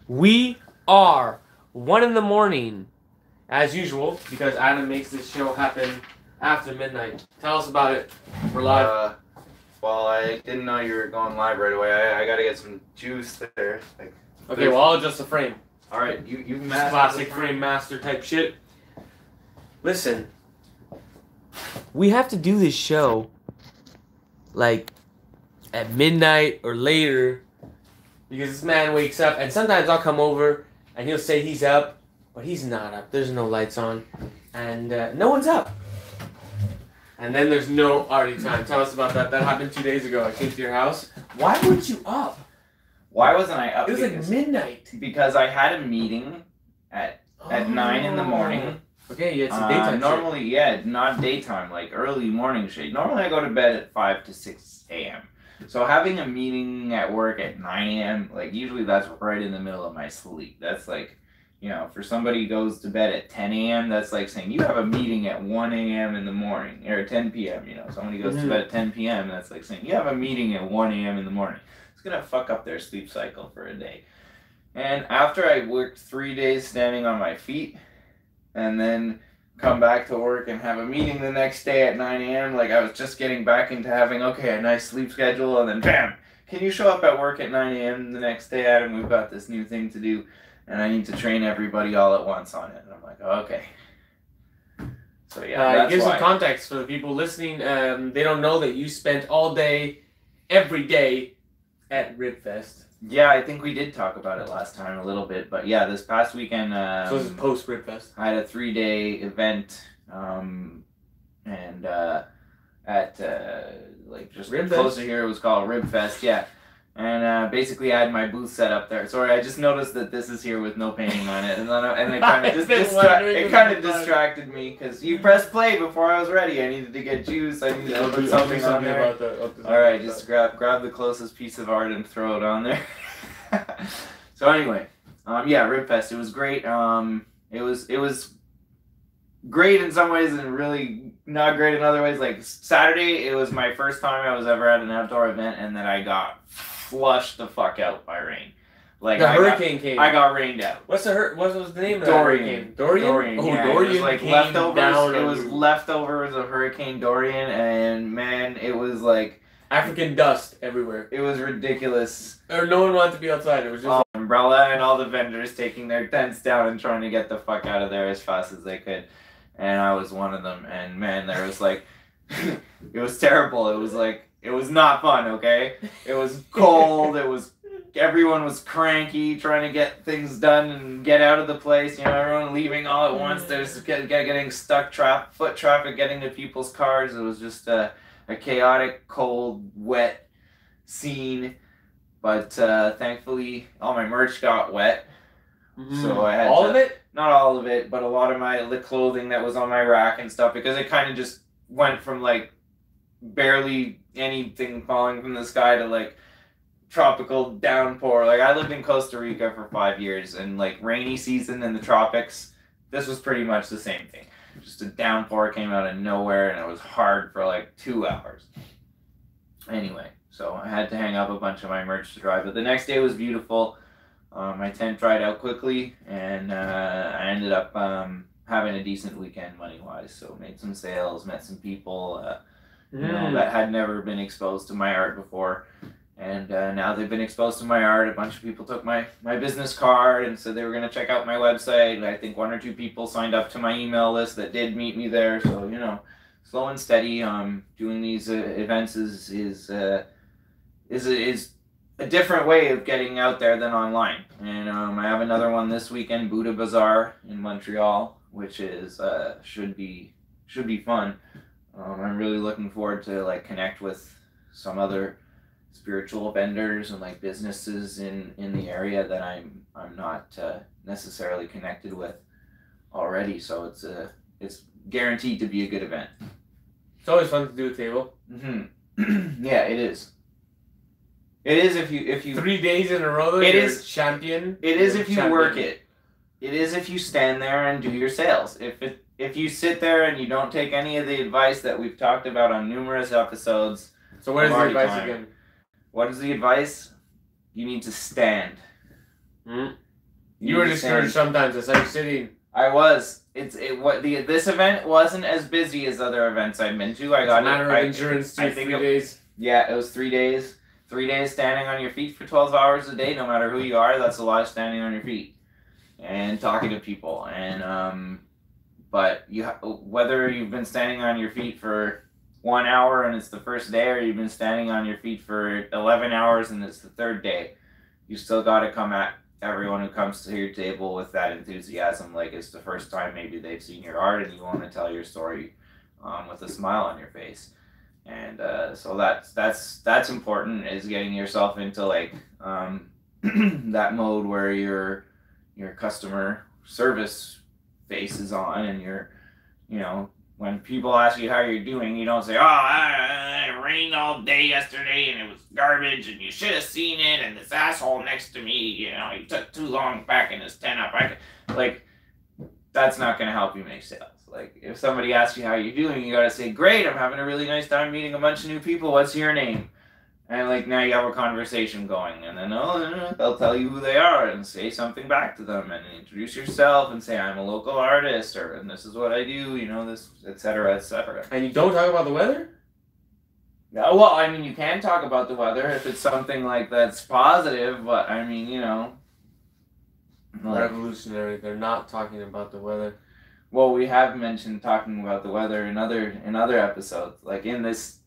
We are 1 in the morning, as usual, because Adam makes this show happen after midnight. Tell us about it. We're live. Well, I didn't know you were going live right away. I gotta get some juice there. Okay, well, I'll adjust the frame. All right, you Classic frame master type shit. Listen, we have to do this show like at midnight or later because this man wakes up, and sometimes I'll come over and he'll say he's up, but he's not up. There's no lights on, and no one's up. And then there's no Arty time. Tell us about that. That happened 2 days ago. I came to your house. Why weren't you up? Why wasn't I up? It was like midnight. Because I had a meeting at 9 in the morning. Okay, yeah, it's a daytime normally, shit. Yeah, not daytime, like early morning shade. Normally I go to bed at 5 to 6 a.m. So having a meeting at work at 9 a.m., like usually that's right in the middle of my sleep. That's like, you know, for somebody who goes to bed at 10 a.m., that's like saying you have a meeting at 1 a.m. in the morning, or 10 p.m., you know. Somebody goes to bed at 10 p.m., that's like saying you have a meeting at 1 a.m. in the morning. It's going to fuck up their sleep cycle for a day. And after I worked 3 days standing on my feet, and then come back to work and have a meeting the next day at 9 a.m., like I was just getting back into having, okay, a nice sleep schedule, and then bam, can you show up at work at 9 a.m. the next day, Adam? We've got this new thing to do. And I need to train everybody all at once on it. And I'm like, oh, okay. So yeah, that's give why. some context for the people listening. They don't know that you spent all day, every day, at Ribfest. Yeah, I think we did talk about it last time a little bit. But yeah, this past weekend... so this is post Ribfest. I had a 3-day event. At like just Ribfest? Closer here, it was called Ribfest. Yeah. And basically, I had my booth set up there. Sorry, I just noticed that this is here with no painting on it, and it kind of distracted me because you pressed play before I was ready. I needed to get juice. I needed to put something on there. All right, just grab the closest piece of art and throw it on there. So anyway, yeah, Ribfest. It was great. It was great in some ways and really not great in other ways. Like Saturday, it was my first time I was ever at an outdoor event, and then I got flushed the fuck out by rain. Like hurricane came. I got rained out. What was the name of Dorian. that hurricane? Dorian? Oh, yeah, Dorian. It was like leftovers. It was on leftovers of Hurricane Dorian, and man, it was like African dust everywhere. It was ridiculous. Or no one wanted to be outside. It was just umbrella and all the vendors taking their tents down and trying to get the fuck out of there as fast as they could. And I was one of them. And man, there was like, it was terrible. It was like, it was not fun, okay? It was cold. Everyone was cranky, trying to get things done and get out of the place. You know, everyone leaving all at once. There's getting stuck, foot traffic getting to people's cars. It was just a chaotic, cold, wet scene. But thankfully, all my merch got wet. Mm-hmm. So I had all of it? Not all of it, but a lot of the clothing that was on my rack and stuff, because it kind of just went from like barely anything falling from the sky to like tropical downpour. Like I lived in Costa Rica for 5 years, and like rainy season in the tropics, this was pretty much the same thing. Just a downpour came out of nowhere, and it was hard for like 2 hours. Anyway, so I had to hang up a bunch of my merch to dry, but the next day was beautiful. My tent dried out quickly, and I ended up having a decent weekend money-wise. So made some sales, met some people you know, that had never been exposed to my art before. And now they've been exposed to my art. A bunch of people took my business card and said they were going to check out my website. And I think 1 or 2 people signed up to my email list that did meet me there. So, you know, slow and steady. Doing these events is a different way of getting out there than online. And I have another one this weekend, Buddha Bazaar in Montreal, which is should be fun. I'm really looking forward to like connect with some other spiritual vendors and like businesses in the area that I'm not necessarily connected with already. So it's guaranteed to be a good event. It's always fun to do a table. Mm-hmm. Yeah, it is. It is if you 3 days in a row. It is champion. It is if you work it. It is if you stand there and do your sales. If you sit there and you don't take any of the advice that we've talked about on numerous episodes. So what is the advice again? What is the advice? You need to stand. Mm-hmm. You were discouraged sometimes. It's like sitting. I was. This event wasn't as busy as other events I've been to. I got a matter of insurance. 3 days. Yeah, it was 3 days. 3 days standing on your feet for 12 hours a day, no matter who you are. That's a lot of standing on your feet and talking to people. And but whether you've been standing on your feet for 1 hour and it's the first day, or you've been standing on your feet for 11 hours and it's the third day, you still got to come at everyone who comes to your table with that enthusiasm, like it's the first time maybe they've seen your art and you want to tell your story with a smile on your face. And so that's important, is getting yourself into like that mode where your customer service face is on, and you're, you know, when people ask you how you're doing, you don't say, oh, it rained all day yesterday and it was garbage and you should have seen it, and this asshole next to me, you know, he took too long packing his tent up. Like, that's not going to help you make sales. Like, if somebody asks you how you're doing, you got to say, great, I'm having a really nice time meeting a bunch of new people. What's your name? And, like, now you have a conversation going. And then they'll tell you who they are and say something back to them and introduce yourself and say, I'm a local artist, and this is what I do, you know, this, etc., etc. And you don't talk about the weather? No, well, I mean, you can talk about the weather if it's something, like, that's positive, but, I mean, you know. Like, revolutionary. They're not talking about the weather. Well, we have mentioned talking about the weather in other episodes. Like, in this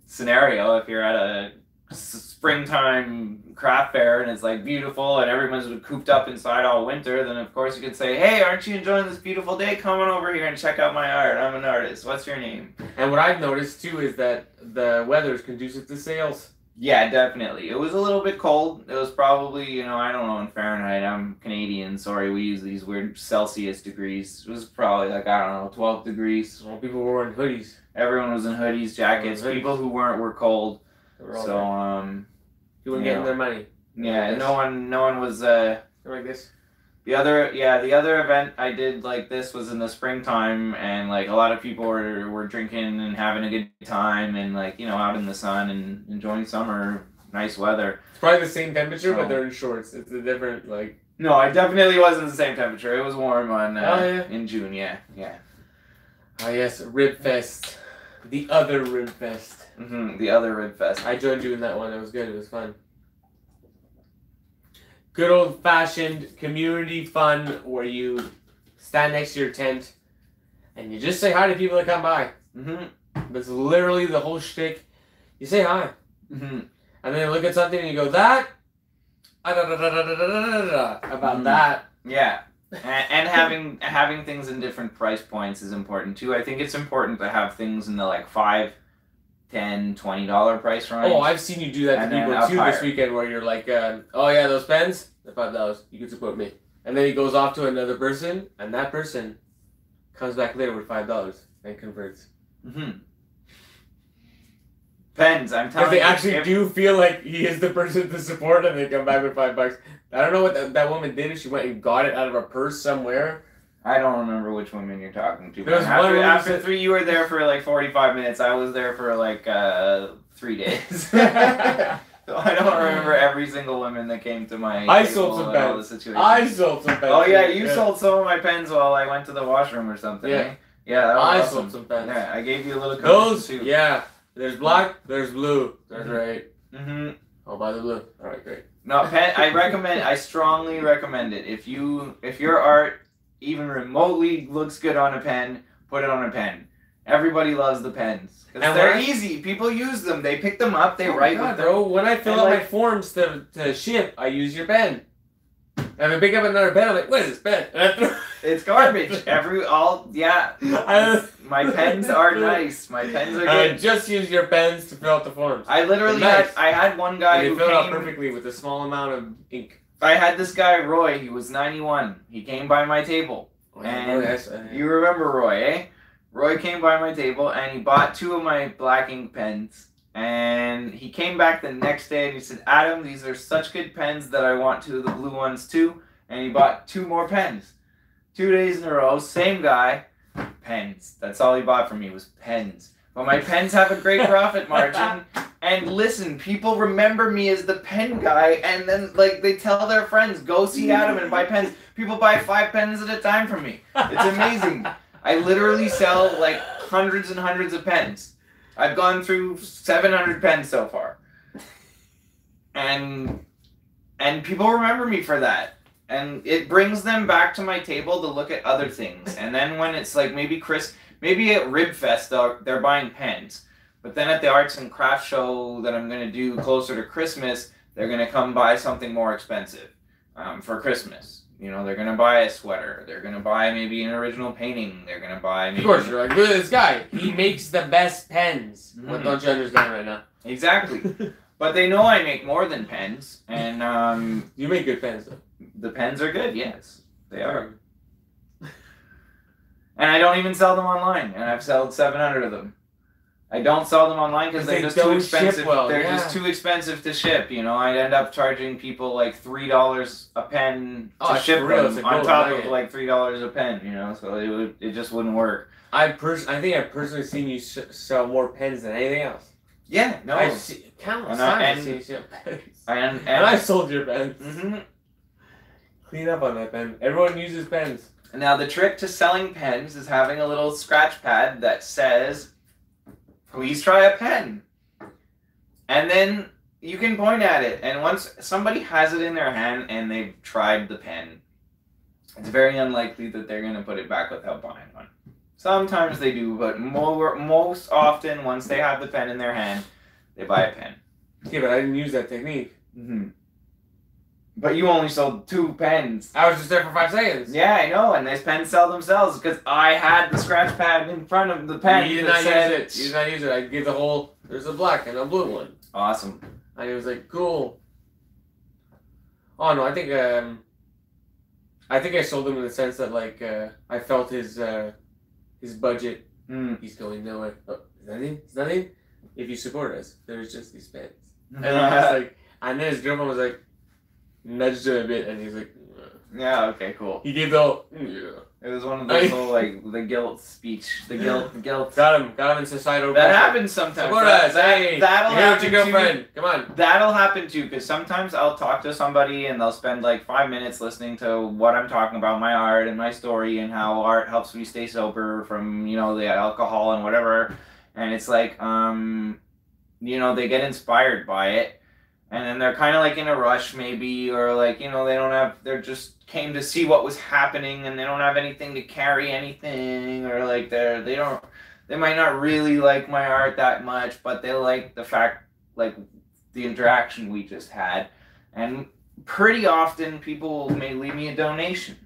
scenario, if you're at a springtime craft fair and it's like beautiful and everyone's cooped up inside all winter, then of course you could say, hey, aren't you enjoying this beautiful day? Come on over here and check out my art. I'm an artist. What's your name? And what I've noticed too is that the weather is conducive to sales. Yeah, definitely. It was a little bit cold. It was probably, you know, I don't know in Fahrenheit. I'm Canadian. Sorry, we use these weird Celsius degrees. It was probably like, I don't know, 12 degrees. Well, people were wearing hoodies. Everyone was in hoodies, jackets. People who weren't were cold. So you weren't getting their money. Yeah, like no one was like this. The other event I did like this was in the springtime, and like a lot of people were drinking and having a good time, and like, you know, out in the sun and enjoying summer, nice weather. It's probably the same temperature, but they're in shorts. It's a different, like. No, I definitely wasn't the same temperature. It was warm on in June. Yeah. Ah yes, Rib Fest, the other Rib Fest. The other Rib Fest. I joined you in that one. It was good. It was fun. Good old-fashioned community fun where you stand next to your tent and you just say hi to people that come by. That's literally the whole shtick. You say hi. And then they look at something and you go, that? About that. Yeah. And having things in different price points is important too. I think it's important to have things in the like $5, $10, $20 price range. Oh, I've seen you do that to people too this weekend, where you're like, oh yeah, those pens, they're $5. You can support me. And then he goes off to another person, and that person comes back later with $5 and converts. Pens, I'm telling you. Because they actually do feel like he is the person to support, and they come back with $5. I don't know what that woman did. If she went and got it out of her purse somewhere. I don't remember which woman you're talking to. After 3, you were there for like 45 minutes. I was there for like 3 days. So I don't remember every single woman that came to my I sold some pens. I sold some pens. Oh yeah, you sold some of my pens while I went to the washroom or something. Yeah. Yeah, that was awesome. Sold some pens. Yeah, I gave you a little code those too. Yeah. There's black, there's blue. That's right. I'll buy the blue. Alright, great. No, pen, I strongly recommend it. If your art even remotely looks good on a pen, put it on a pen. Everybody loves the pens. Because they're easy. People use them. They pick them up, they write with them. Bro, when I fill out my forms to ship, I use your pen. And if I pick up another pen, I'm like, what is this pen? It's garbage. My pens are nice. My pens are good. I just use your pens to fill out the forms. I literally had one guy who filled out perfectly with a small amount of ink. I had this guy, Roy. He was 91. He came by my table. And you remember Roy, eh? Roy came by my table and he bought 2 of my black ink pens. And he came back the next day and he said, Adam, these are such good pens that I want 2 of the blue ones too. And he bought 2 more pens. 2 days in a row, same guy, pens. That's all he bought from me was pens. But my pens have a great profit margin. And listen, people remember me as the pen guy, and then like they tell their friends, go see Adam and buy pens. People buy 5 pens at a time from me. It's amazing. I literally sell like hundreds and hundreds of pens. I've gone through 700 pens so far. And people remember me for that. And it brings them back to my table to look at other things. And then when it's like maybe at Ribfest they're buying pens. But then at the arts and crafts show that I'm going to do closer to Christmas, they're going to come buy something more expensive for Christmas. You know, they're going to buy a sweater. They're going to buy maybe an original painting. They're going to buy maybe... Of course, you're like, look at this guy. He makes the best pens. Mm-hmm. What don't you understand right now? Exactly. But they know I make more than pens. And you make good pens, though. The pens are good, yes. They are. And I don't even sell them online. And I've sold 700 of them. I don't sell them online because they're just too expensive. Well, they're just too expensive to ship. You know, I'd end up charging people like $3 a pen to ship them on top of like $3 a pen. You know, so it just wouldn't work. I think I've personally seen you sell more pens than anything else. Yeah, no, I've seen countless times I've seen you sell pens. And I sold your pens. Mm-hmm. Clean up on that pen. Everyone uses pens. Now the trick to selling pens is having a little scratch pad that says, please try a pen. And then you can point at it. And once somebody has it in their hand and they've tried the pen, it's very unlikely that they're going to put it back without buying one. Sometimes they do, but most often, once they have the pen in their hand, they buy a pen. Yeah, but I didn't use that technique. Mm-hmm. But you only sold 2 pens. I was just there for 5 seconds. Yeah, I know, and these pens sell themselves because I had the scratch pad in front of the pen. You did not use it. You did not use it. I gave the whole, there's a black and a blue one. Awesome. And it was like, cool. Oh, no, I think I sold him in the sense that, like, I felt his budget. He's going nowhere. Oh, is that it? If you support us, there's just these pens. And I was like, and then his girlfriend was like, nudged him a bit, and he's like, yeah, okay, cool. He gave the whole, yeah. It was one of those little, like, the guilt speech. The guilt. Got him in societal. That happens sometimes. That'll happen your girlfriend. Come on. That'll happen too, because sometimes I'll talk to somebody and they'll spend like 5 minutes listening to what I'm talking about, my art and my story, and how art helps me stay sober from, you know, the alcohol and whatever. And it's like, you know, they get inspired by it. And then they're kind of like in a rush maybe, or like, you know, they're just came to see what was happening and they don't have anything to carry anything, or like they might not really like my art that much, but they like the fact, like the interaction we just had. And pretty often people may leave me a donation.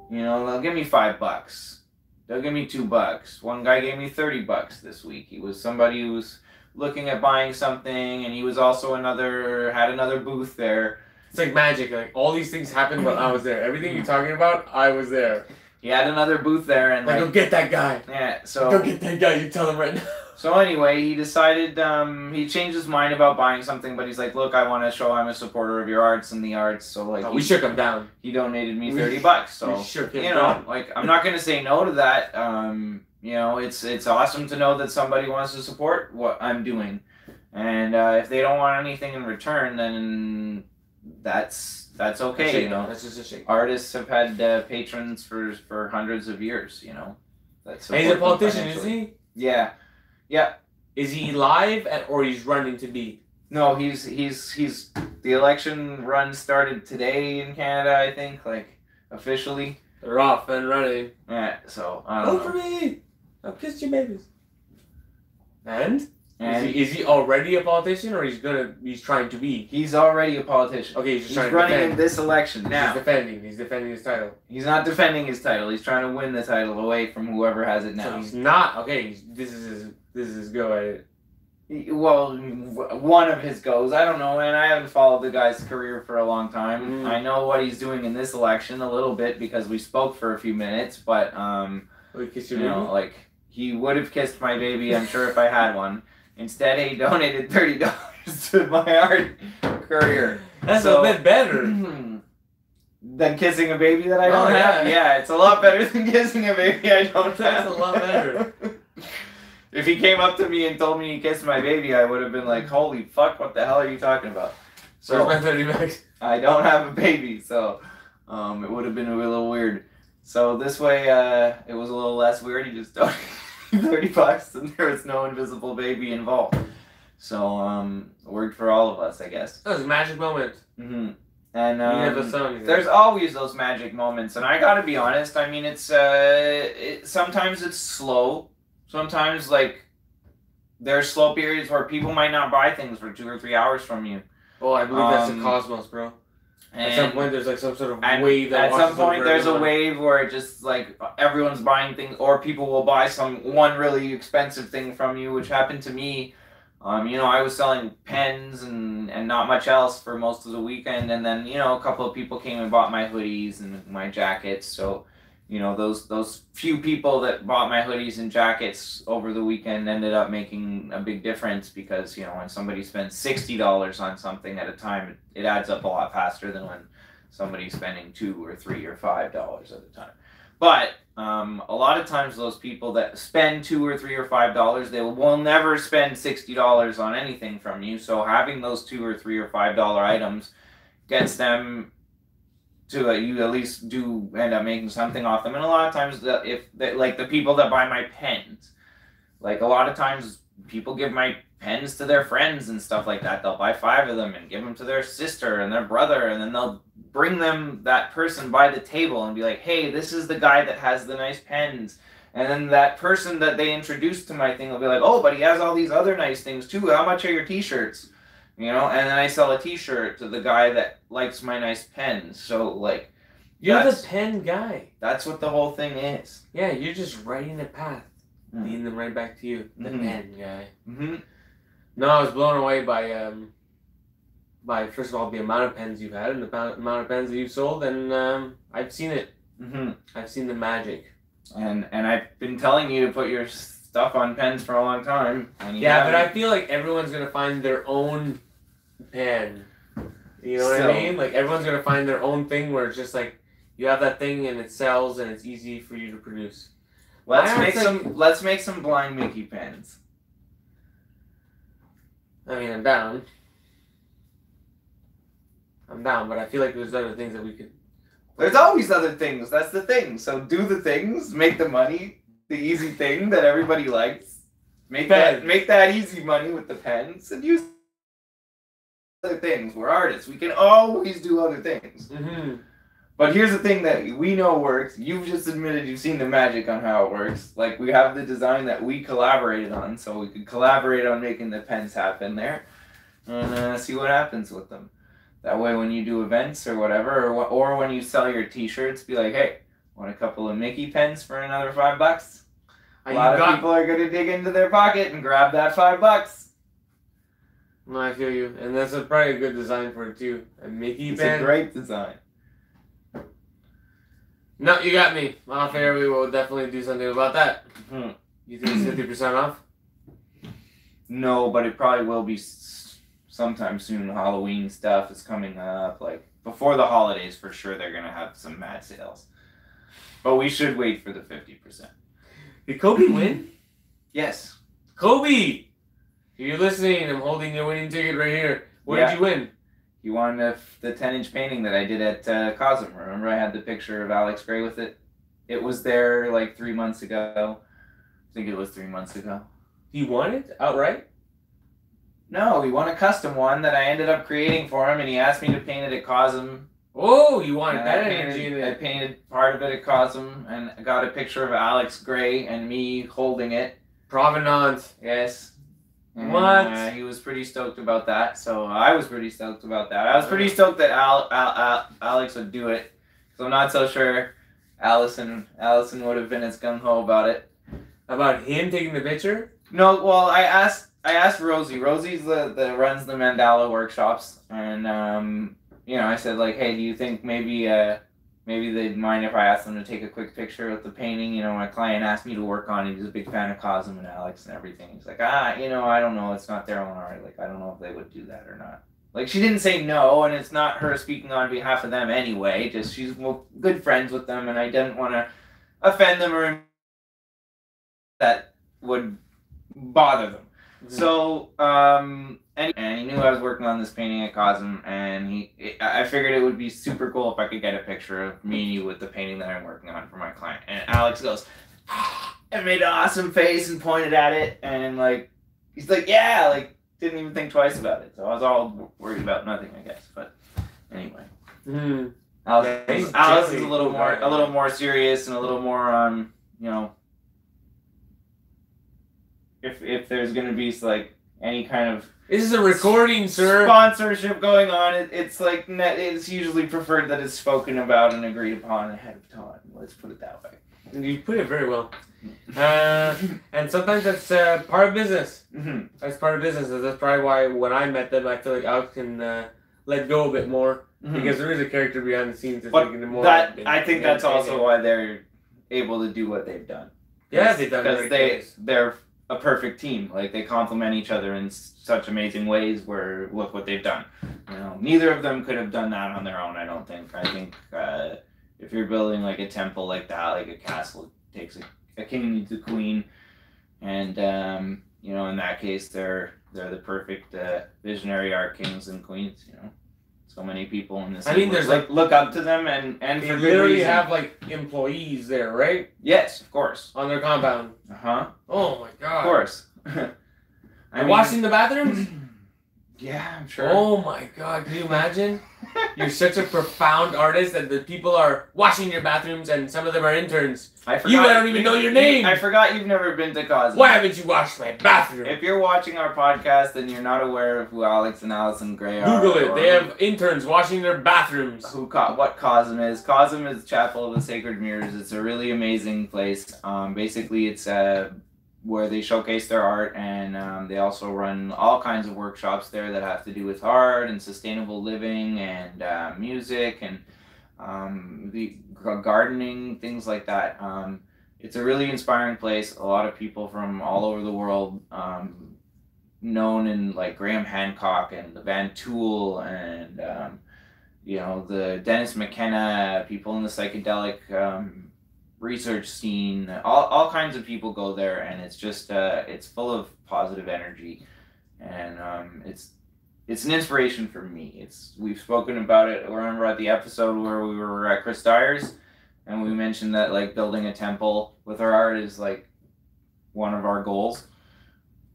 You know, they'll give me $5. They'll give me $2. One guy gave me $30 this week. He was somebody who was looking at buying something, and he was also had another booth there. It's like magic. Like all these things happened while I was there. Everything you're talking about, I was there. He had another booth there, and like, go get that guy. Yeah, so go get that guy. You tell him right now. So anyway, he decided he changed his mind about buying something, but he's like, look, I want to show I'm a supporter of your arts and the arts. So like, we shook him down. He donated me $30. So we shook him down. Know, like I'm not gonna say no to that. You know, it's awesome to know that somebody wants to support what I'm doing. And if they don't want anything in return, then that's okay. You know, that's just a shake. Artists have had patrons for hundreds of years. You know, and he's a politician, isn't he? Yeah. Is he live or he's running to be? No, he's the election run started today in Canada. I think, like officially. They're off and running. Yeah. So vote for me. I'll kiss your babies. And is he already a politician, or he's trying to be? He's already a politician. Okay, he's running defend. In this election now. He's defending his title. He's not defending his title. He's trying to win the title away from whoever has it now. So he's not okay. This is his go at it. Well, one of his goes. I don't know, man. I haven't followed the guy's career for a long time. I know what he's doing in this election a little bit because we spoke for a few minutes, but you know, like he would have kissed my baby, I'm sure, if I had one. Instead, he donated $30 to my art career. That's a bit better than kissing a baby that I don't have. Yeah, it's a lot better than kissing a baby I don't have. That's a lot better. If he came up to me and told me he kissed my baby, I would have been like, holy fuck, what the hell are you talking about? So where's my 30 bucks? I don't have a baby, so it would have been a little weird. So this way, it was a little less weird. He just donated $30 and there was no invisible baby involved. So it worked for all of us, I guess. That was a magic moment. Mm-hmm. And There's always those magic moments, and I gotta be honest. I mean, it's sometimes it's slow. Sometimes like there's slow periods where people might not buy things for 2 or 3 hours from you. Oh, I believe that's the cosmos, bro. At some point, there's like some sort of wave that. At some point, there's a wave where it just like everyone's buying things, or people will buy one really expensive thing from you, which happened to me. You know, I was selling pens and not much else for most of the weekend, and then you know a couple of people came and bought my hoodies and my jackets. So, you know, those few people that bought my hoodies and jackets over the weekend ended up making a big difference, because you know when somebody spends $60 on something at a time, it adds up a lot faster than when somebody's spending $2 or $3 or $5 at a time. But a lot of times those people that spend $2 or $3 or $5, they will never spend $60 on anything from you. So having those $2 or $3 or $5 items gets them to you at least do end up making something off them. And a lot of times, like the people that buy my pens, like a lot of times people give my pens to their friends and stuff like that. They'll buy 5 of them and give them to their sister and their brother, and then they'll bring them that person by the table and be like, hey, this is the guy that has the nice pens. And then that person that they introduced to my thing will be like, oh, but he has all these other nice things too. How much are your t-shirts? You know, and then I sell a t-shirt to the guy that likes my nice pens. So, like, you're the pen guy. That's what the whole thing is. Yeah, you're just writing the path, leading them right back to you. The pen guy. Mm-hmm. No, I was blown away by first of all the amount of pens you've had and the amount of pens that you've sold, and I've seen it. Mm-hmm. I've seen the magic. And I've been telling you to put your stuff on pens for a long time. Yeah, but I feel like everyone's gonna find their own pen. You know what I mean? Like everyone's gonna find their own thing where it's just like you have that thing and it sells and it's easy for you to produce. Let's make some blind Mickey pens. I mean, I'm down, but I feel like there's other things that we could. There's always other things. That's the thing. So do the things, make the money, the easy thing that everybody likes. Make that easy money with the pens, and use other things. We're artists. We can always do other things. Mm-hmm. But here's the thing that we know works. You've just admitted you've seen the magic on how it works. Like, we have the design that we collaborated on, so we could collaborate on making the pens happen there, and see what happens with them. That way, when you do events or whatever, or when you sell your t-shirts, be like, hey, want a couple of Mickey pens for another $5? A lot of people are going to dig into their pocket and grab that $5. No, I feel you. And that's probably a good design for it, too. A Mickey pen. It's a great design. No, you got me. Off air, we will definitely do something about that. Mm-hmm. You think it's 50% off? No, but it probably will be sometime soon. Halloween stuff is coming up. Like, before the holidays, for sure, they're going to have some mad sales. But we should wait for the 50%. Did Kobe win? Yes. Kobe! If you're listening, I'm holding your winning ticket right here. What did you win? You won the 10-inch painting that I did at Cosm. Remember I had the picture of Alex Gray with it? It was there like 3 months ago. I think it was 3 months ago. He won it outright? No, he won a custom one that I ended up creating for him, and he asked me to paint it at Cosm. Oh, you wanted that energy in it. I painted part of it at Cosm, and I got a picture of Alex Gray and me holding it. Provenance. Yes. And, what? He was pretty stoked about that, so I was pretty stoked about that. I was pretty stoked that Alex would do it, so I'm not so sure Allison would have been as gung-ho about it. About him taking the picture? No, well, I asked Rosie. Rosie's the runs the mandala workshops, and you know, I said like, hey, do you think maybe they'd mind if I asked them to take a quick picture with the painting? You know, my client asked me to work on it. He's a big fan of Cosm and Alex and everything. He's like, you know, I don't know. It's not their own art. Like, I don't know if they would do that or not. Like, she didn't say no, and it's not her speaking on behalf of them anyway. Just she's good friends with them, and I didn't want to offend them or that would bother them. So, and he knew I was working on this painting at Cosm, and I figured it would be super cool if I could get a picture of me and you with the painting that I'm working on for my client. And Alex goes, and made an awesome face and pointed at it, and like, he's like, yeah, like, didn't even think twice about it. So I was all worried about nothing, I guess. But anyway, Alex is a little more serious and a little more, you know. If there's gonna be like any kind of this is a recording, sir. Sponsorship going on, it's like it's usually preferred that it's spoken about and agreed upon ahead of time. Let's put it that way. You put it very well. And sometimes that's part of business. That's part of business. That's probably why when I met them, I feel like Alex can let go a bit more because there is a character behind the scenes that's making them more. I think that's also why they're able to do what they've done. Yeah, they've done because they're a perfect team. Like, they complement each other in such amazing ways where look what they've done. You know, neither of them could have done that on their own, I don't think. I think if you're building like a temple like that, like a castle, it takes a king needs a queen, and you know, in that case they're the perfect visionary art kings and queens, you know. So many people in this. I mean, there's like look up to them and they for good literally reason. have like employees there, right? Yes, of course. On their compound. Oh my god. Of course. They're washing the bathrooms? Yeah, I'm sure. Oh my god, can you imagine? You're such a profound artist that the people are washing your bathrooms and some of them are interns. I don't even know your name. I forgot you've never been to Cosmo. Why haven't you washed my bathroom? If you're watching our podcast and you're not aware of who Alex and Allison Gray are, Google it. They have interns washing their bathrooms. What Cosm is. Cosm is Chapel of the Sacred Mirrors. It's a really amazing place. Basically, it's where they showcase their art, and they also run all kinds of workshops there that have to do with art and sustainable living and music and the gardening, things like that. It's a really inspiring place. A lot of people from all over the world, known in like Graham Hancock and the Van Tool and you know, the Dennis McKenna, people in the psychedelic research scene, all kinds of people go there, and it's just it's full of positive energy, and it's an inspiration for me. We've spoken about it. I remember at the episode where we were at Chris Dyer's, and we mentioned that like building a temple with our art is like one of our goals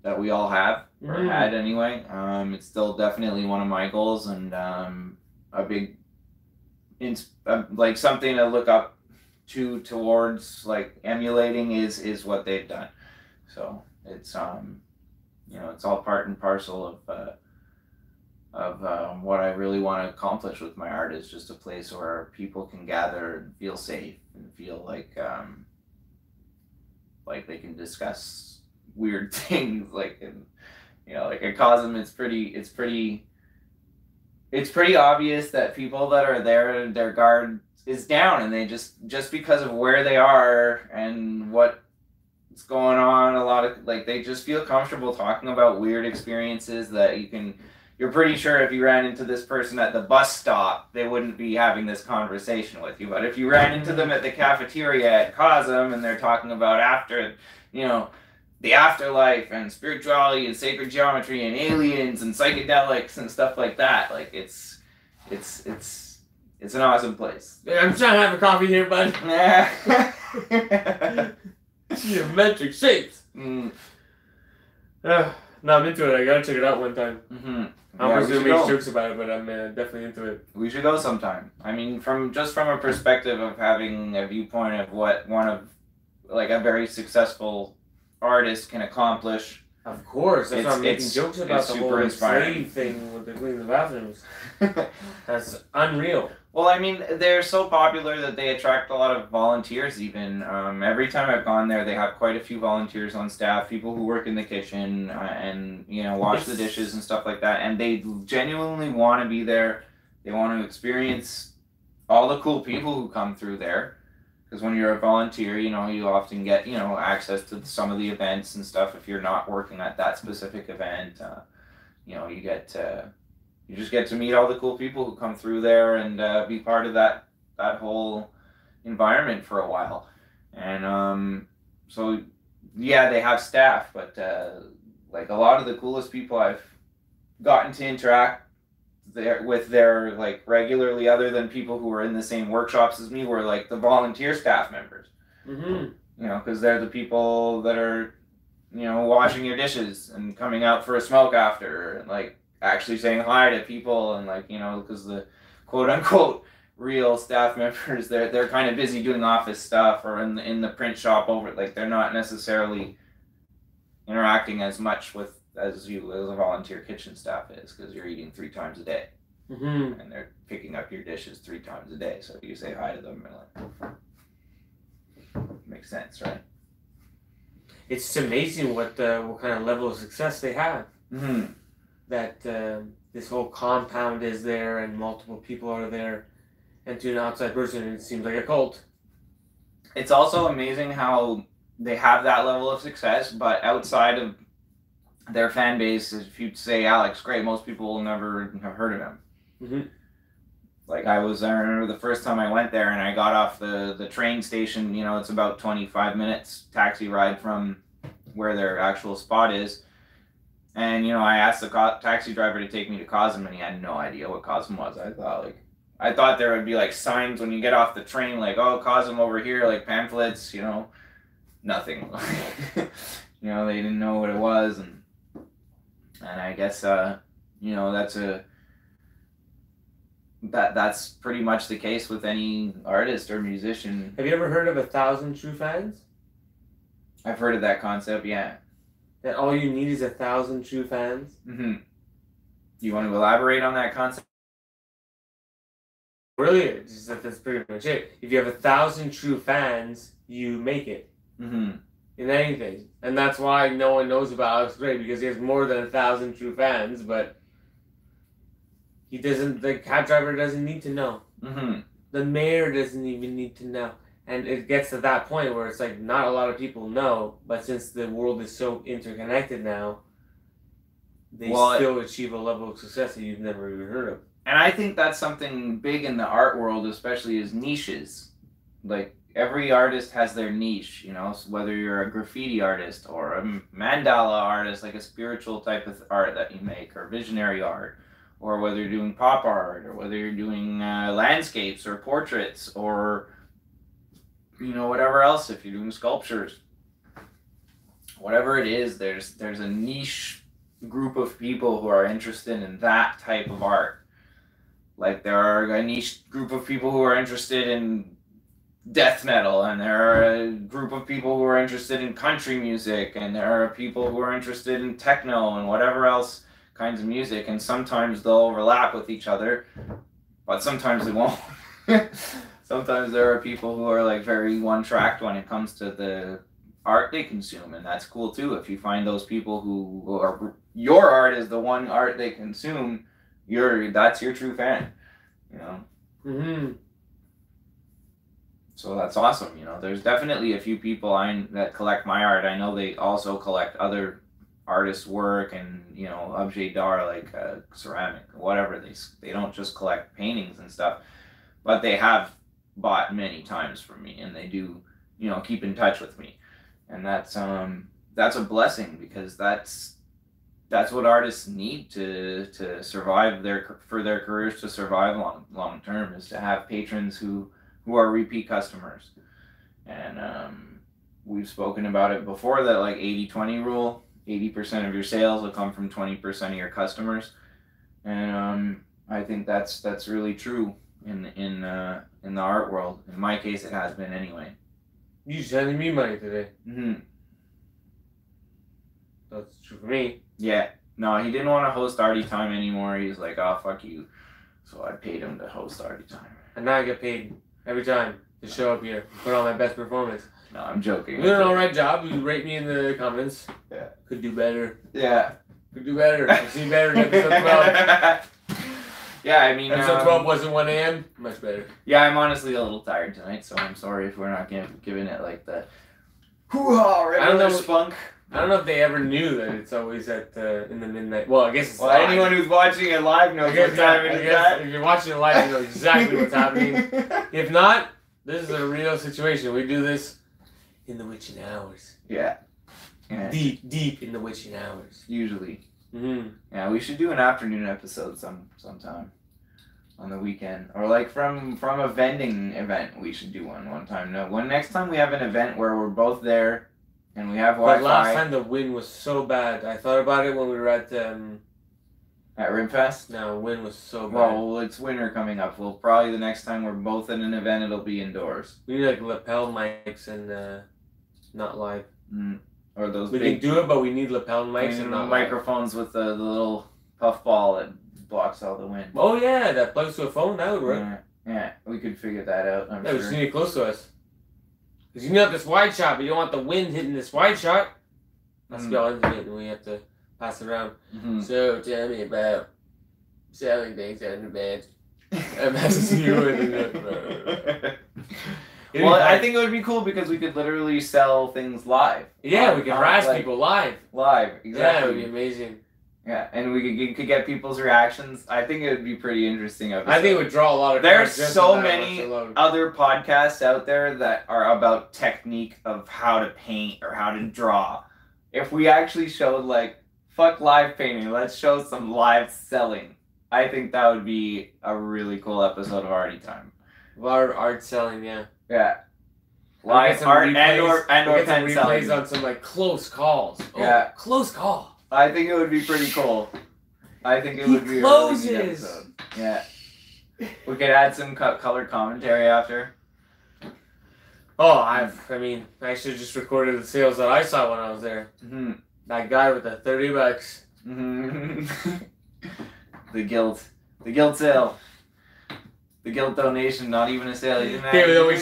that we all have or had anyway. It's still definitely one of my goals, and a big like something to look up towards like emulating is what they've done. So it's you know, it's all part and parcel of what I really want to accomplish with my art, is just a place where people can gather and feel safe and feel like they can discuss weird things, like, and you know, like at Cosm, it's pretty obvious that people that are there, their guard is down, and they just because of where they are and what's going on, a lot of like, they just feel comfortable talking about weird experiences that you're pretty sure if you ran into this person at the bus stop, they wouldn't be having this conversation with you. But if you ran into them at the cafeteria at Cosm and they're talking about the afterlife and spirituality and sacred geometry and aliens and psychedelics and stuff like that, like it's an awesome place. I'm trying to have a coffee here, bud. Geometric shapes. No, I'm into it. I gotta check it out one time. I'm just gonna make jokes about it, but I'm definitely into it. We should go sometime. I mean, from a perspective of having a viewpoint of what one of like a very successful artist can accomplish. Of course, that's why I'm making jokes about the whole slave thing with the cleaning the bathrooms. That's unreal. Well, I mean, they're so popular that they attract a lot of volunteers even. Every time I've gone there, they have quite a few volunteers on staff, people who work in the kitchen and, you know, wash the dishes and stuff like that. And they genuinely want to be there. They want to experience all the cool people who come through there. Because when you're a volunteer, you know, you often get, you know, access to some of the events and stuff. If you're not working at that specific event, you know, you just get to meet all the cool people who come through there and be part of that whole environment for a while. And so yeah, they have staff, but like a lot of the coolest people I've gotten to interact with their like regularly, other than people who are in the same workshops as me, were like the volunteer staff members. Mm-hmm. You know, because they're the people that are, you know, washing your dishes and coming out for a smoke after, and like actually saying hi to people, and like, you know, because the quote unquote real staff members, they're kind of busy doing office stuff or in the print shop over, like they're not necessarily interacting as much with as you as a volunteer kitchen staff is, because you're eating 3 times a day. Mm-hmm. And they're picking up your dishes 3 times a day, so you say hi to them and like, makes sense, right? It's just amazing what kind of level of success they have. Mm-hmm. That this whole compound is there and multiple people are there, and to an outside person it seems like a cult. It's also amazing how they have that level of success, but outside of their fan base, if you say Alex Gray, most people will never have heard of him. Mm-hmm. Like I remember the first time I went there and I got off the train station, you know, it's about 25 minutes taxi ride from where their actual spot is. And, you know, I asked the taxi driver to take me to Cosm, and he had no idea what Cosm was. I thought there would be like signs when you get off the train, like, oh, Cosm over here, like pamphlets, you know, nothing. You know, they didn't know what it was. And I guess, you know, that's pretty much the case with any artist or musician. Have you ever heard of 1,000 true fans? I've heard of that concept, yeah. That all you need is 1,000 true fans? Mm-hmm. You want to elaborate on that concept? Really, that's pretty much it. If you have 1,000 true fans, you make it. Mm-hmm. In anything. And that's why no one knows about Alex Gray, because he has more than 1,000 true fans, but he doesn't, the cab driver doesn't need to know. Mm-hmm. The mayor doesn't even need to know. And it gets to that point where it's like not a lot of people know, but since the world is so interconnected now, they still achieve a level of success that you've never even heard of. And I think that's something big in the art world, especially, is niches. Like, every artist has their niche, you know, so whether you're a graffiti artist or a mandala artist, like a spiritual type of art that you make, or visionary art, or whether you're doing pop art, or whether you're doing landscapes or portraits, or, you know, whatever else, if you're doing sculptures. Whatever it is, there's a niche group of people who are interested in that type of art. Like, there are a niche group of people who are interested in death metal, and there are a group of people who are interested in country music, and there are people who are interested in techno and whatever else kinds of music, and sometimes they'll overlap with each other, but sometimes they won't. Sometimes there are people who are like very one-tracked when it comes to the art they consume, and that's cool too. If you find those people who are, your art is the one art they consume, that's your true fan, you know. Mm-hmm. So that's awesome, you know. There's definitely a few people that collect my art. I know they also collect other artists' work and, you know, objet d'art, like ceramic, whatever. They don't just collect paintings and stuff, but they have bought many times from me, and they do, you know, keep in touch with me, and that's a blessing, because that's what artists need to survive for their careers to survive long term, is to have patrons who are repeat customers. And we've spoken about it before, that like 80-20 rule. 80% of your sales will come from 20% of your customers, and I think that's really true in the art world. In my case, it has been anyway. You sending me money today. Mm-hmm. That's true for me. Yeah. No, he didn't want to host Arty Time anymore. He's like, oh, fuck you. So I paid him to host Arty Time. And now I get paid every time to show up here, put on my best performance. No, I'm joking. You did an alright job. You rate me in the comments. Yeah. Could do better. Yeah. Could do better. I've seen better in episode 12. Yeah, I mean... Episode 12 wasn't 1 a.m. Much better. Yeah, I'm honestly a little tired tonight, so I'm sorry if we're not giving it like the hoo-ha regular spunk. I don't know if they ever knew that it's always at in the midnight. Well, I guess it's live. Anyone who's watching it live knows what time it is. If you're watching it live, you know exactly what's happening. If not, this is a real situation. We do this in the witching hours. Yeah. Yeah. Deep in the witching hours. Usually. Mm-hmm. Yeah, we should do an afternoon episode sometime on the weekend, or like from a vending event. We should do one time. No, next time we have an event where we're both there, and we have Wi-Fi. But last time the wind was so bad. I thought about it when we were at Rimfest. No, wind was so bad. Well, it's winter coming up. Well, probably the next time we're both in an event, it'll be indoors. We need like lapel mics and not live. Or those. We can do it, but we need lapel mics and not microphones with the little puff ball that blocks all the wind. Oh yeah, that plugs to a phone. That would work. Yeah, we could figure that out. I'm sure. We just need it close to us. Because you need this wide shot, but you don't want the wind hitting this wide shot. That's be all intimate, and we have to pass it around. So tell me about selling things under bed. I'm asking you. Well, I think it would be cool because we could literally sell things live. Yeah, we could harass people live. Live, exactly. Yeah, it would be amazing. Yeah, and we could get people's reactions. I think it would be pretty interesting. Episode. I think it would draw a lot of. There's so many other podcasts out there that are about technique of how to paint or how to draw. If we actually showed like, fuck live painting, let's show some live selling. I think that would be a really cool episode of Arty Time. Art selling, yeah. Yeah. Live art replays, and or pen selling. Replays on some like close calls. Oh, yeah. Close call. I think it would be pretty cool. I think it would be closes. A really good episode. Yeah. We could add some color commentary after. Oh, I mean, I should have just recorded the sales that I saw when I was there. That guy with the $30. The guilt sale. The guilt donation, not even a sale. Okay, we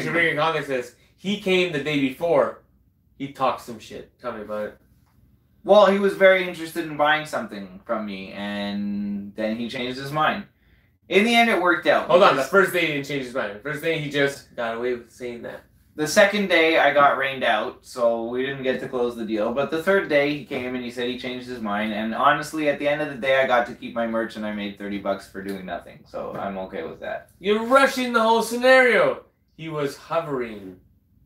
should bring in context this. He came the day before. He talked some shit. Tell me about it. Well, he was very interested in buying something from me, and then he changed his mind. In the end, it worked out. Hold on, the first day he didn't change his mind. The first day he just got away with saying that. The second day, I got rained out, so we didn't get to close the deal. But the third day, he came and he said he changed his mind. And honestly, at the end of the day, I got to keep my merch, and I made $30 for doing nothing. So I'm okay with that. You're rushing the whole scenario. He was hovering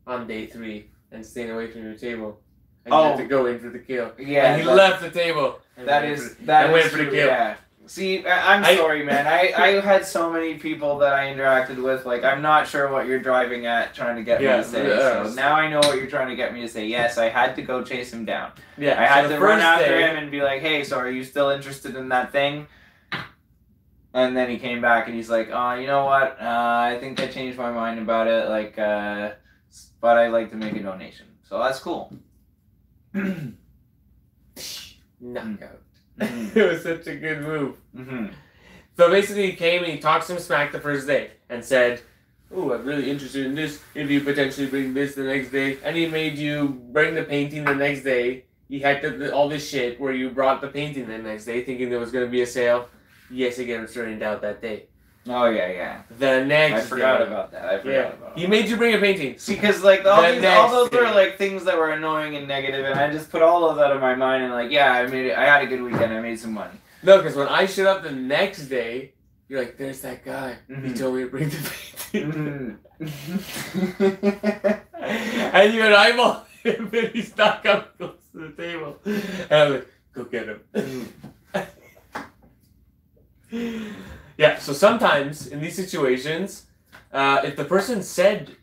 on day 3 and staying away from your table. And you had to go in for the kill. Yeah, and he left the table. And that is for the kill. Yeah. See, I'm sorry, man. I had so many people that I interacted with. Like, I'm not sure what you're driving at trying to get me to say. So now I know what you're trying to get me to say. Yes, I had to go chase him down. Yeah, I had to run after him and be like, hey, so are you still interested in that thing? And then he came back and he's like, oh, you know what? I think I changed my mind about it. Like, but I'd like to make a donation. So that's cool. Knockout. It was such a good move. So basically, he came and he talked some smack the first day and said, "Oh, I'm really interested in this. If you potentially bring this the next day," and he made you bring the painting the next day. He had all this shit where you brought the painting the next day, thinking there was going to be a sale. Yes, again, it turned out that day. Oh yeah. The next I forgot about that. I forgot about that. He made you bring a painting. See, because like all those were like things that were annoying and negative, and I just put all of that out of my mind and like, yeah, I made it. I had a good weekend. I made some money. No, because when I showed up the next day, you're like, "There's that guy. He told me to bring the painting." And you and eyeball him, and he stuck up close to the table. And I was like, "Go get him." Yeah, so sometimes in these situations, if the person said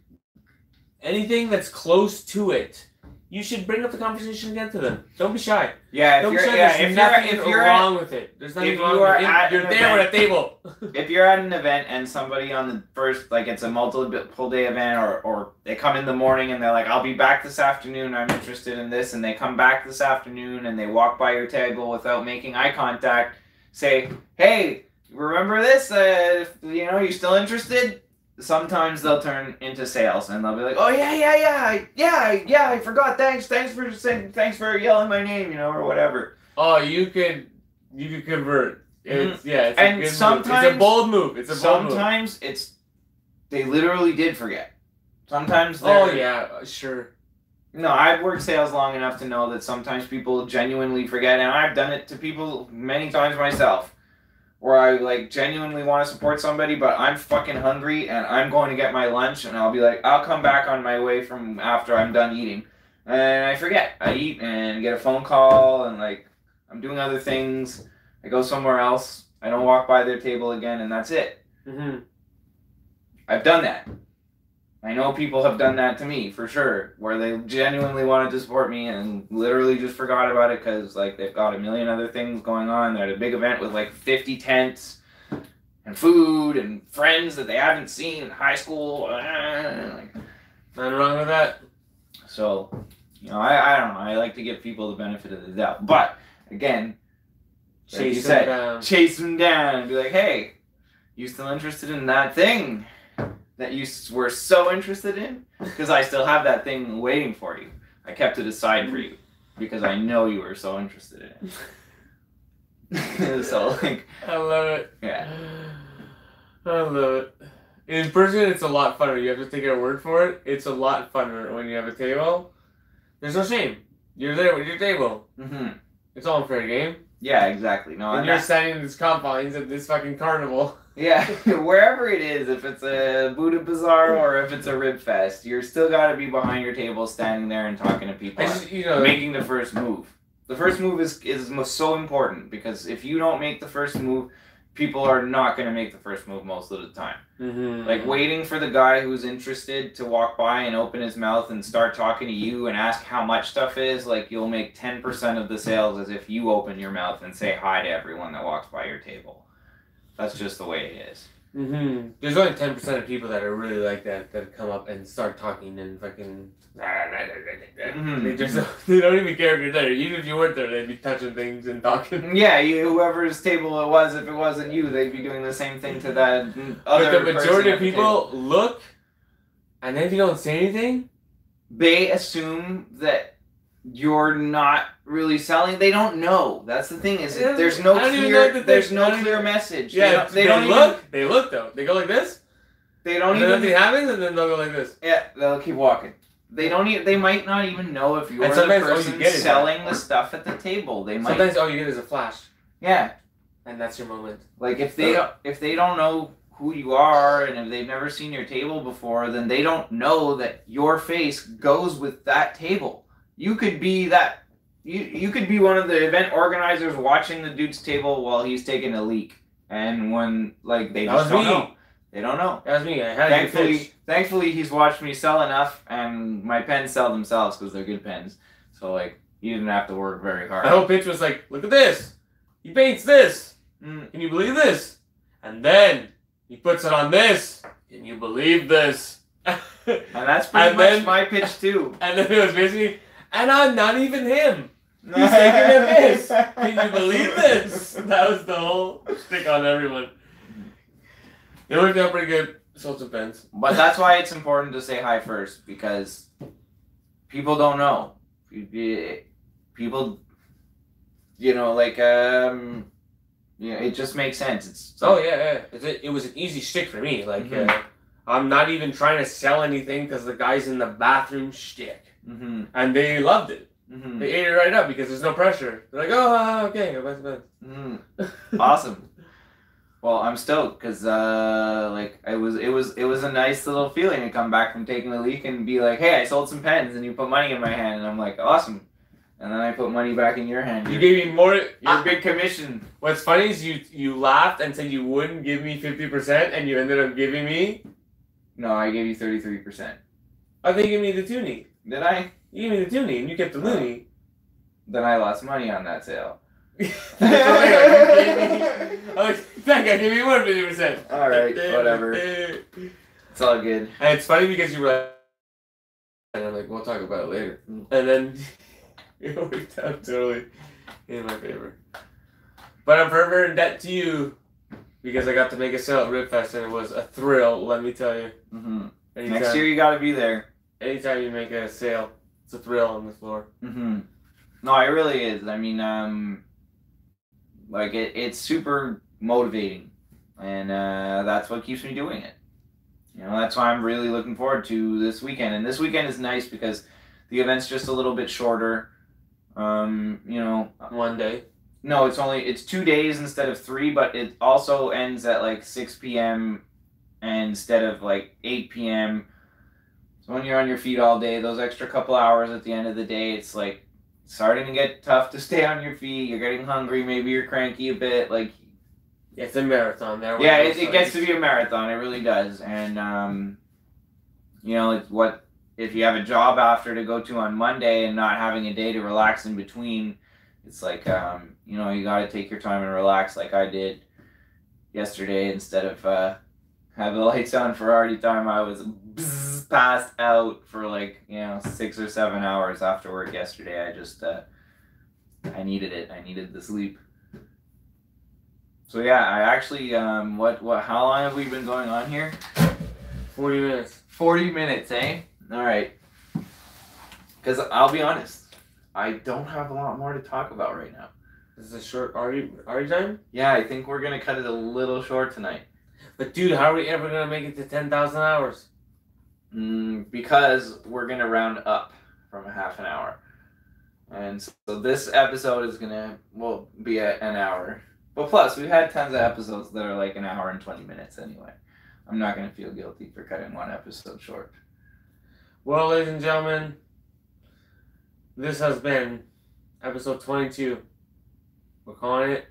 anything that's close to it, you should bring up the conversation again to them. Don't be shy. Yeah, if you're wrong with it. There's nothing wrong with it. You're there at a table. If you're at an event and somebody on the first, like it's a multiple day event, or they come in the morning and they're like, I'll be back this afternoon, I'm interested in this, and they come back this afternoon and they walk by your table without making eye contact, say, hey, remember this? You still interested? Sometimes they'll turn into sales and they'll be like, oh yeah, I forgot. Thanks for yelling my name, or whatever. Oh, you could convert. It's it's and a sometimes it's a bold move. Sometimes they literally did forget. Sometimes sure. No, I've worked sales long enough to know that sometimes people genuinely forget, and I've done it to people many times myself. Where I like genuinely want to support somebody, but I'm fucking hungry and I'm going to get my lunch, and I'll be like, I'll come back on my way from after I'm done eating. and I forget. I eat and get a phone call, and like I'm doing other things. I go somewhere else. I don't walk by their table again, and that's it. Mm-hmm. I've done that. I know people have done that to me for sure, where they genuinely wanted to support me and literally just forgot about it because like they've got a million other things going on. They're at a big event with like 50 tents and food and friends that they haven't seen in high school. Like, nothing wrong with that. so, you know, I don't know. I like to give people the benefit of the doubt, but again, like you said, chase them down and be like, hey, you still interested in that thing that you were so interested in? Because I still have that thing waiting for you. I kept it aside for you because I know you were so interested in it. So, like, I love it. Yeah. I love it. In person, it's a lot funner. You have to take our word for it. It's a lot funner when you have a table. There's no shame. You're there with your table. Mm-hmm. It's all fair game. Yeah, exactly. No, and you're standing in this confines at this fucking carnival. Yeah, wherever it is, if it's a Buddha Bazaar or if it's a Rib Fest, you're still got to be behind your table, standing there and talking to people, making the first move. The first move is so important because if you don't make the first move, people are not going to make the first move most of the time. Mm-hmm. Like waiting for the guy who's interested to walk by and open his mouth and start talking to you and ask how much stuff is, like you'll make 10% of the sales as if you open your mouth and say hi to everyone that walks by your table. That's just the way it is. Mm-hmm. There's only 10% of people that are really like that come up and start talking and fucking... Mm-hmm. They don't even care if you're there. Even if you weren't there, they'd be touching things and talking. Yeah, whoever's table it was, if it wasn't you, they'd be doing the same thing to that other But the majority of person people look, and then if you don't say anything... They assume that you're not really selling. They don't know. That's the thing. Is there's no clear message. Yeah, they look. They look though. They go like this. They don't even. Nothing happens, and then they'll go like this. Yeah, they'll keep walking. They don't. They might not even know if you're the person selling the stuff at the table. They might. Sometimes all you get is a flash. Yeah, and that's your moment. Like if they don't know who you are and if they've never seen your table before, then they don't know that your face goes with that table. You could be that. You could be one of the event organizers watching the dude's table while he's taking a leak, and when like they just don't know. They don't know. That was me. I had thankfully, he's watched me sell enough, and my pens sell themselves because they're good pens. So like, he didn't have to work very hard. My whole pitch was like, look at this. He paints this. Can you believe this? And then he puts it on this. Can you believe this? And that's pretty much my pitch too. And then it was basically, and I'm not even him. He's taking a piss. Can you believe this? That was the whole stick on everyone. It worked out pretty good. Sold some pens. But that's why it's important to say hi first, because people don't know. People, like, it just makes sense. It's like, It was an easy shtick for me. Like, I'm not even trying to sell anything because the guy's in the bathroom shtick. Mm-hmm. And they loved it. Mm-hmm. They ate it right up because there's no pressure. They're like, oh, okay, I'll buy some pens. Mm-hmm. Awesome. Well, I'm stoked because it was a nice little feeling to come back from taking a leak and be like, hey, I sold some pens and you put money in my hand, and I'm like, awesome. And then I put money back in your hand. You gave me more. Your big commission. What's funny is you laughed and said you wouldn't give me 50%, and you ended up giving me. No, I gave you 33%. I think you gave me the toonie. Did I? You gave me the toonie and you kept the loony. Then I lost money on that sale. I gave you more 50%. Alright, whatever. It's all good. And it's funny because you were and I'm like, we'll talk about it later. And then it worked out totally in my favor. But I'm forever in debt to you because I got to make a sale at Ribfest and it was a thrill, let me tell you. Mm-hmm. Next year you gotta be there. Anytime you make a sale, it's a thrill on the floor. Mm-hmm. No, it really is. I mean, it's super motivating, and that's what keeps me doing it. That's why I'm really looking forward to this weekend. And this weekend is nice because the event's just a little bit shorter. 1 day. No, it's 2 days instead of 3, but it also ends at like 6 p.m. instead of like 8 p.m. So when you're on your feet all day, those extra couple hours at the end of the day, it's like starting to get tough to stay on your feet. You're getting hungry. Maybe you're cranky a bit. Like, it's a marathon there. Yeah, it gets to be a marathon. It really does. And you know, it's what if you have a job after to go to on Monday and not having a day to relax in between. It's like you know, you got to take your time and relax, like I did yesterday. Instead of have the lights on for Arty time, I was passed out for like, you know, 6 or 7 hours after work yesterday. I just I needed it. I needed the sleep. So yeah, I actually what how long have we been going on here? 40 minutes. 40 minutes, eh? All right. Because I'll be honest, I don't have a lot more to talk about right now. This is a short Arty time? Yeah, I think we're going to cut it a little short tonight. But dude, how are we ever going to make it to 10,000 hours? Because we're going to round up from a half an hour. And so this episode is going to, well, be an hour. But plus, we've had tons of episodes that are like an hour and 20 minutes anyway. I'm not going to feel guilty for cutting one episode short. Well, ladies and gentlemen, this has been episode 22. We're calling it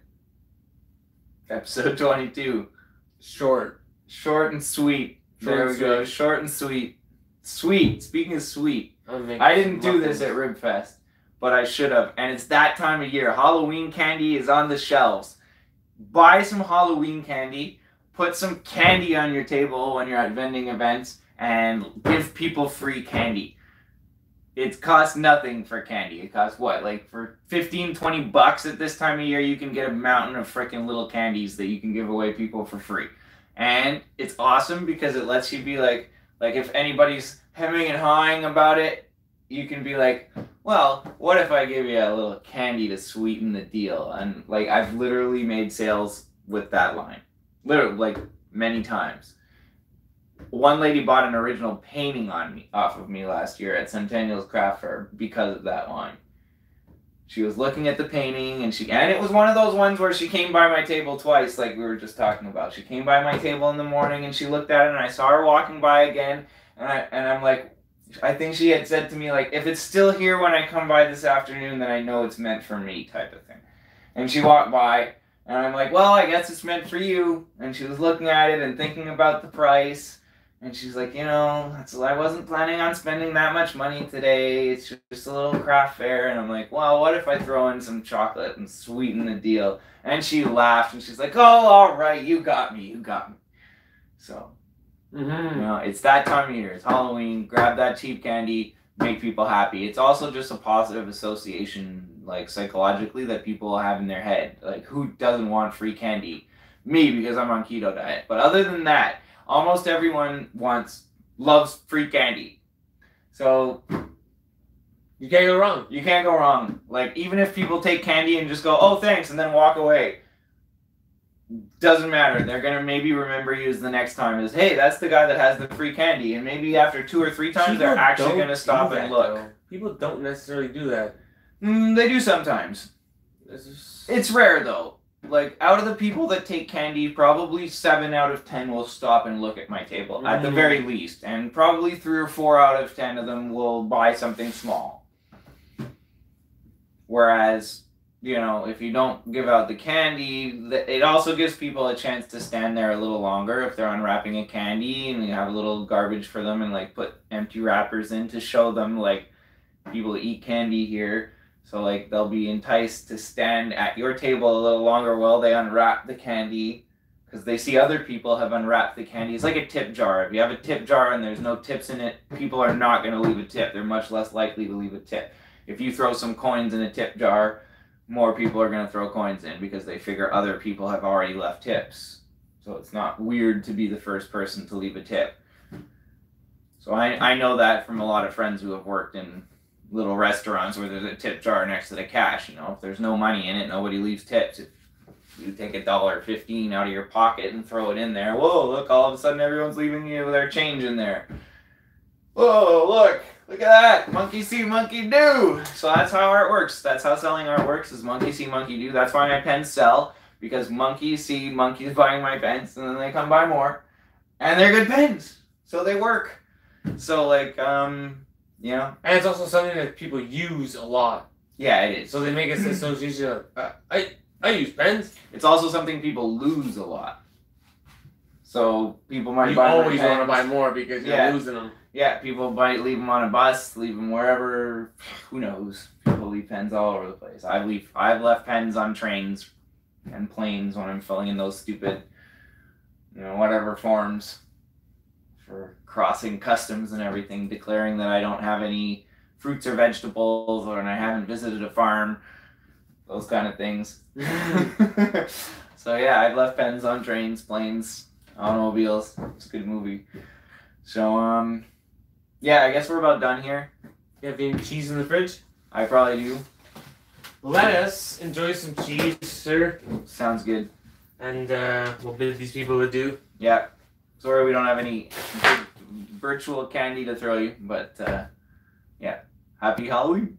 Episode 22. Short. Short and sweet. There we go. Short and sweet. Sweet. Speaking of sweet, I didn't do this at Ribfest, but I should have. And it's that time of year. Halloween candy is on the shelves. Buy some Halloween candy. Put some candy on your table when you're at vending events and give people free candy. It costs nothing for candy. It costs what? Like for 15, 20 bucks at this time of year, you can get a mountain of freaking little candies that you can give away people for free. And it's awesome because it lets you be like if anybody's hemming and hawing about it, you can be like, well, what if I give you a little candy to sweeten the deal? And like, I've literally made sales with that line. Literally, like, many times. One lady bought an original painting off of me last year at Centennial's Craft Fair because of that line. She was looking at the painting, and it was one of those ones where she came by my table twice, like we were just talking about. She came by my table in the morning, and she looked at it, and I saw her walking by again, and I'm like, I think she had said to me, like, if it's still here when I come by this afternoon, then I know it's meant for me, type of thing. And she walked by, and I'm like, well, I guess it's meant for you. And she was looking at it and thinking about the price. And she's like, you know, I wasn't planning on spending that much money today. It's just a little craft fair. And I'm like, well, what if I throw in some chocolate and sweeten the deal? And she laughed, and she's like, oh, all right, you got me. So, you know, it's that time of year. It's Halloween. Grab that cheap candy. Make people happy. It's also just a positive association, like psychologically, that people have in their head. Like, who doesn't want free candy? Me, because I'm on keto diet. But other than that, almost everyone loves free candy. So you can't go wrong. You can't go wrong. Like, even if people take candy and just go, oh, thanks, and then walk away, doesn't matter. They're going to maybe remember you as the next time as, hey, that's the guy that has the free candy. And maybe after 2 or 3 times, they're actually going to stop and look. Though. People don't necessarily do that. They do sometimes. It's rare, though. Like, out of the people that take candy, probably 7 out of 10 will stop and look at my table, at the very least. And probably 3 or 4 out of 10 of them will buy something small. Whereas, you know, if you don't give out the candy, it also gives people a chance to stand there a little longer if they're unwrapping a candy and you have a little garbage for them and, like, put empty wrappers in to show them, like, people eat candy here. So, like, they'll be enticed to stand at your table a little longer while they unwrap the candy because they see other people have unwrapped the candy. It's like a tip jar. If you have a tip jar and there's no tips in it, people are not going to leave a tip. They're much less likely to leave a tip. If you throw some coins in a tip jar, more people are going to throw coins in because they figure other people have already left tips. So it's not weird to be the first person to leave a tip. So I know that from a lot of friends who have worked in little restaurants where there's a tip jar next to the cash. You know, if there's no money in it, nobody leaves tips. If you take $1.15 out of your pocket and throw it in there, whoa, look, all of a sudden everyone's leaving you their change in there. Whoa, look at that. Monkey see, monkey do. So that's how art works. That's how selling art works, is monkey see, monkey do. That's why my pens sell, because monkeys see monkeys buying my pens, and then they come buy more. And they're good pens, so they work. So like you know, And it's also something that people use a lot. yeah, it is. So they make this association of, I use pens. It's also something people lose a lot. So people might You buy more always want to pens. buy more because you're Yeah. losing them. Yeah, people might leave them on a bus, leave them wherever. Who knows? People leave pens all over the place. I've left pens on trains and planes when I'm filling in those stupid, whatever forms for crossing customs and everything, declaring that I don't have any fruits or vegetables or I haven't visited a farm, those kind of things. So yeah, I've left pens on trains, planes, automobiles. It's a good movie. So yeah, I guess we're about done here. You have any cheese in the fridge? I probably do. Let us enjoy some cheese, sir. Sounds good. And we'll bid these people adieu. Yeah. Sorry we don't have any virtual candy to throw you, but yeah. Happy Halloween.